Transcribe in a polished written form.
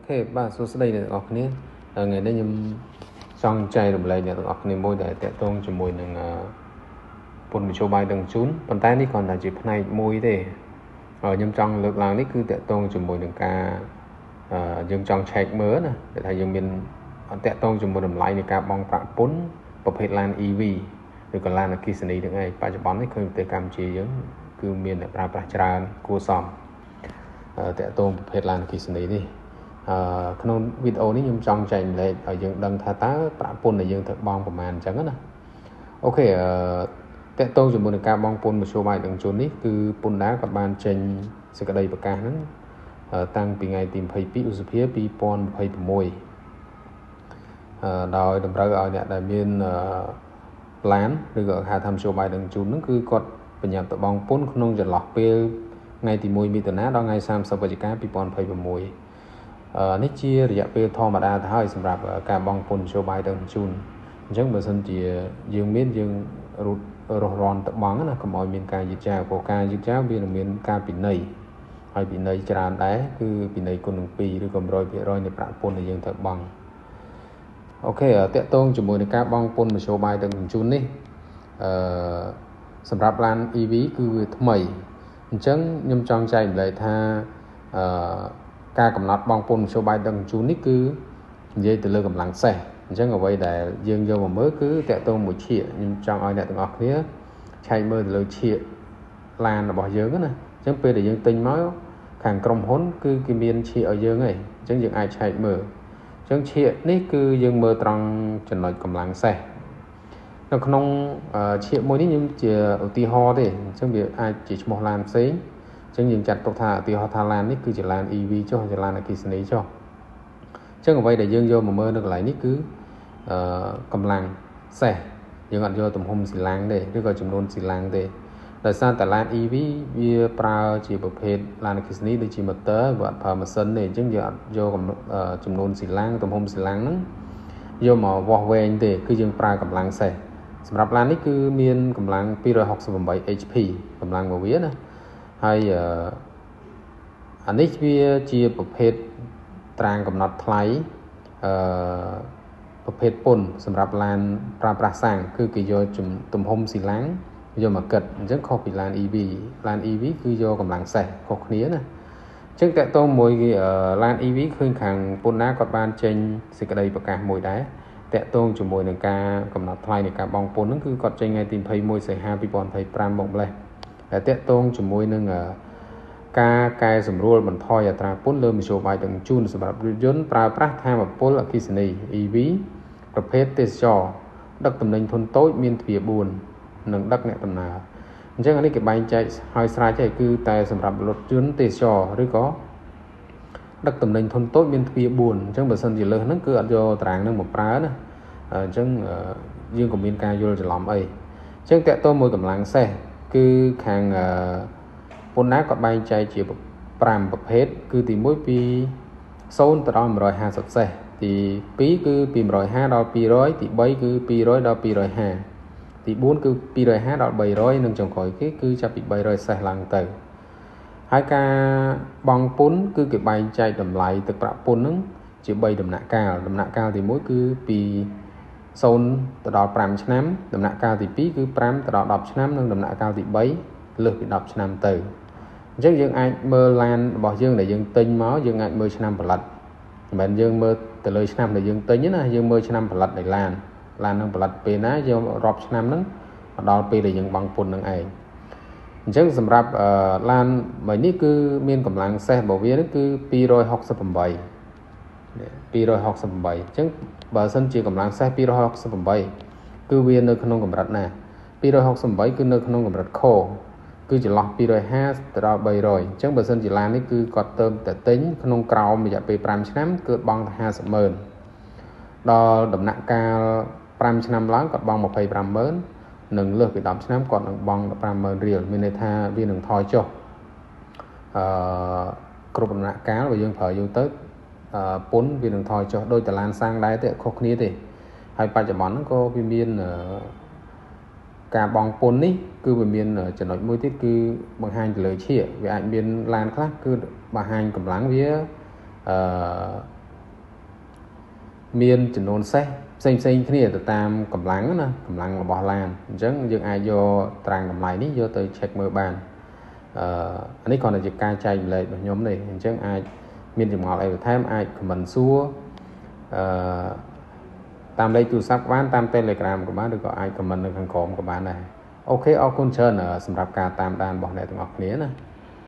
Khê bà số đây là ngọc này ngày đây nhầm trong chay đồng lại nhận ngọc này môi để tẹt tông cho môi nâng bồn cho bài đằng chún bàn tayនេះcòn là chỉ này môiទេnhầm trong lực langនេះគឺតេតងជាមួយនឹងការយើងចង់ឆែកមើលណាតែថាយើងមានតេតងជាមួយតម្លៃនៃការបងប្រាក់ពន្ធប្រភេទឡាន EV ឬក៏ឡានអគ្គិសនីទាំងឯងបច្ចុប្បន្ននេះឃើញប្រទេសកម្ពុជាយើងគឺមានតែប្រើប្រាស់ច្រើនគួរសមតេតងប្រភេទឡានអគ្គិសនីនេះក្នុងវីដេអូនេះខ្ញុំចង់ចែកម្លែកឲ្យយើងដឹងថាតើប្រាក់ពន្ធដែលយើងត្រូវបង់ប្រមាណអញ្ចឹងណាអូខេតេតងជាមួយនឹងការបងពន្ធមធ្យោបាយដឹកជញ្ជូននេះគឺពន្ធដារក៏បានចេញសេចក្តីប្រកាសហ្នឹងតាំងពីថ្ងៃទី22ឧសភា2026ដោយតម្រូវឲ្យអ្នកដែលមានឡានឬក៏ហៅថាមធ្យោបាយដឹកជញ្ជូនហ្នឹងគឺគាត់បញ្ញត្តិទៅបង់ពន្ធក្នុងចន្លោះពេលថ្ងៃទី1មិថុនាដល់ថ្ងៃ30វិច្ឆិកា2026នេះជារយៈពេលធម្មតាទៅហើយសម្រាប់ការបង់ពន្ធមធ្យោបាយដឹកជញ្ជូនអញ្ចឹងបើសិនជាយើងមានយើងរស់រាន់ទៅបង់ណាកុំឲ្យមានការយឺតយ៉ាវព្រោះការយឺតយ៉ាវវានឹងមានការពិន័យហើយពិន័យច្រើនដែរគឺពិន័យគុណនឹង2ឬក៏100%នៃប្រាក់ពន្ធដែលយើងត្រូវបង់អូខេតកតងជាមួយនឹងការបង់ពន្ធមធ្យោបាយដឹកជញ្ជូននេះសម្រាប់ឡាន EV គឺវាថ្មីអញ្ចឹងខ្ញុំចង់ចែកម្លែកថាការកំណត់បង់ពន្ធមធ្យោបាយដឹកជញ្ជូននេះគឺនិយាយទៅលើកម្លាំងសេះអញ្ចឹងអ្វីដែលយើងយកមកមើលគឺតកតងមួយឈៀកខ្ញុំចង់ឲ្យអ្នកទាំងអស់គ្នាឆែកមើលទៅលើឈៀកឡានរបស់យើងណាអញ្ចឹងពេលដែលយើងទិញមកខាងក្រុមហ៊ុនគឺគេមានឈៀកឲ្យយើងហើយអញ្ចឹងយើងអាចឆែកមើលអញ្ចឹងឈៀកនេះគឺយើងមើលត្រង់ចំណុចកម្លាំងសេះនៅក្នុងឈៀកមួយនេះខ្ញុំជាឧទាហរណ៍ទេអញ្ចឹងវាអាចជាឈ្មោះឡានផ្សេងអញ្ចឹងយើងចាត់ទុកថាឧទាហរណ៍ថាឡាននេះគឺជាឡាន EV ចុះជាឡានអគ្គិសនីចុះអញ្ចឹងអ្វីដែលយើងយកមកមើលនៅកន្លែងនេះគឺកម្លាំងសេះយើងអត់យកទំហំស៊ីឡាំងទេឬក៏ចំនួនស៊ីឡាំងទេដោយសារតែឡាន EV វាប្រើជាប្រភេទឡានអគ្គិសនីដូចជា motor វាអត់ប្រើម៉ាស៊ីនទេអញ្ចឹងយើងអត់យកចំនួនស៊ីឡាំងទំហំស៊ីឡាំងហ្នឹងយកមកវាស់វែងទេគឺយើងប្រើកម្លាំងសេះសម្រាប់ឡាននេះគឺមានកម្លាំង268 HP កម្លាំងរបស់វាណាហើយអានេះវាជាប្រភេទត្រាងកំណត់ថ្លៃប្រភេទពន្ធសម្រាប់ឡានប្រើប្រាស់សាំងគឺគេយកទំហំស៊ីឡាំងយកមកគិតអញ្ចឹងខុសពីឡាន EV ឡាន EV គឺយកកម្លាំងសេះខុសគ្នាណាអញ្ចឹងតកតងមួយឡាន EV ឃើញខាងពន្ធដារគាត់បានចេញសេចក្តីប្រកាសមួយដែរតកតងជាមួយនឹងការកំណត់ថ្លៃនៃការបង់ពន្ធហ្នឹងគឺគាត់ចេញថ្ងៃទី21សីហា2025មកម្លេះតែតកតងជាមួយនឹងការកែសម្រួលបន្ថយអត្រាពន្ធលើមធ្យោបាយដឹកជញ្ជូនសម្រាប់រថយន្តប្រើប្រាស់ថាមពលអគ្គិសនី EV ប្រភេទទេសចរដឹកទំនិញធុនតូចមានទ្វារ4និងដឹកអ្នកដំណើរអញ្ចឹងអានេះគេបែងចែកឲ្យស្រេចហើយគឺតែសម្រាប់រថយន្តទេសចរឬក៏ដឹកទំនិញធុនតូចមានទ្វារ4អញ្ចឹងបើសិនជាលើសហ្នឹងគឺអត់យកតារាងហ្នឹងមកប្រើណាអញ្ចឹងយើងក៏មានការយល់ច្រឡំអីអញ្ចឹងតកតមួយកម្លាំងសេះគឺខាងពន្ធដារក៏បែងចែកជា5ប្រភេទគឺទី1ពី0ទៅដល់150សេះទី2គឺពី150ដល់200ទី3គឺ200ដល់250ទី4គឺ250ដល់300និងចុងក្រោយគេគឺចាប់ពី300សេះឡើងទៅហើយការបង់ពន្ធគឺគេបែងចែកតម្លៃទឹកប្រាក់ពន្ធហ្នឹងជា3ដំណាក់កាលទី1គឺពី0ទៅដល់5ឆ្នាំដំណាក់កាលទី2គឺ5ទៅដល់10ឆ្នាំនិងដំណាក់កាលទី3លើសពី10ឆ្នាំទៅអញ្ចឹងយើងអាចមើលឡានរបស់យើងដែលយើងទិញមកយើងអាចមើលឆ្នាំផលិតមិនមែនយើងមើលទៅលើឆ្នាំដែលយើងទិញទេណាយើងមើលឆ្នាំផលិតនៃឡាននឹងផលិតពេលណាយើងរាប់ឆ្នាំហ្នឹងដល់ពេលដែលយើងបង់ពន្ធនឹងឯងអញ្ចឹងសម្រាប់ឡានមួយនេះគឺមានកម្លាំងសេះរបស់វាគឺ268អញ្ចឹងបើសិនជាកម្លាំងសេះ268គឺវានៅក្នុងកម្រិតណា268គឺនៅក្នុងកម្រិតខគឺចន្លោះ250ទៅដល់300អញ្ចឹងបើសិនជាឡាននេះគឺគាត់ទៅតែទិញក្នុងក្រោមរយៈពេល5ឆ្នាំគឺបង់តែ50,000ដល់ដំណាក់កាល5ឆ្នាំឡើងគាត់បង់25,000និងលើសពី10ឆ្នាំគាត់នឹងបង់15,000រៀលមានន័យថាវានឹងថយចុះគ្រប់ដំណាក់កាលបើយើងប្រើយូរទៅពន្ធវានឹងថយចុះដោយតឡានសាំងដែរទេខុសគ្នាទេហើយបច្ចុប្បន្នហ្នឹងក៏វាមានការបង់ពន្ធនេះគឺវាមានចំណុចមួយទៀតគឺបង្ហាញទៅលើឈៀកវាអាចមានឡានខ្លះគឺបង្ហាញកម្លាំងវា មានចំនួនសេះផ្សេងគ្នាទៅតាមកម្លាំងណាកម្លាំងរបស់ឡានអញ្ចឹងយើងអាចយកត្រាំងតម្លៃនេះយកទៅ check មើលបានអានេះគ្រាន់តែជាការចែកម្លែករបស់ខ្ញុំទេអញ្ចឹងអាចមានចម្ងល់អីបន្ថែមអាច comment សួរតាមលេខទូរស័ព្ទក៏បានតាម Telegram ក៏បានឬក៏អាច comment នៅខាងក្រោមក៏បានដែរអូខេអរគុណច្រើនសម្រាប់ការតាមដានរបស់អ្នកទាំងអស់គ្នាណា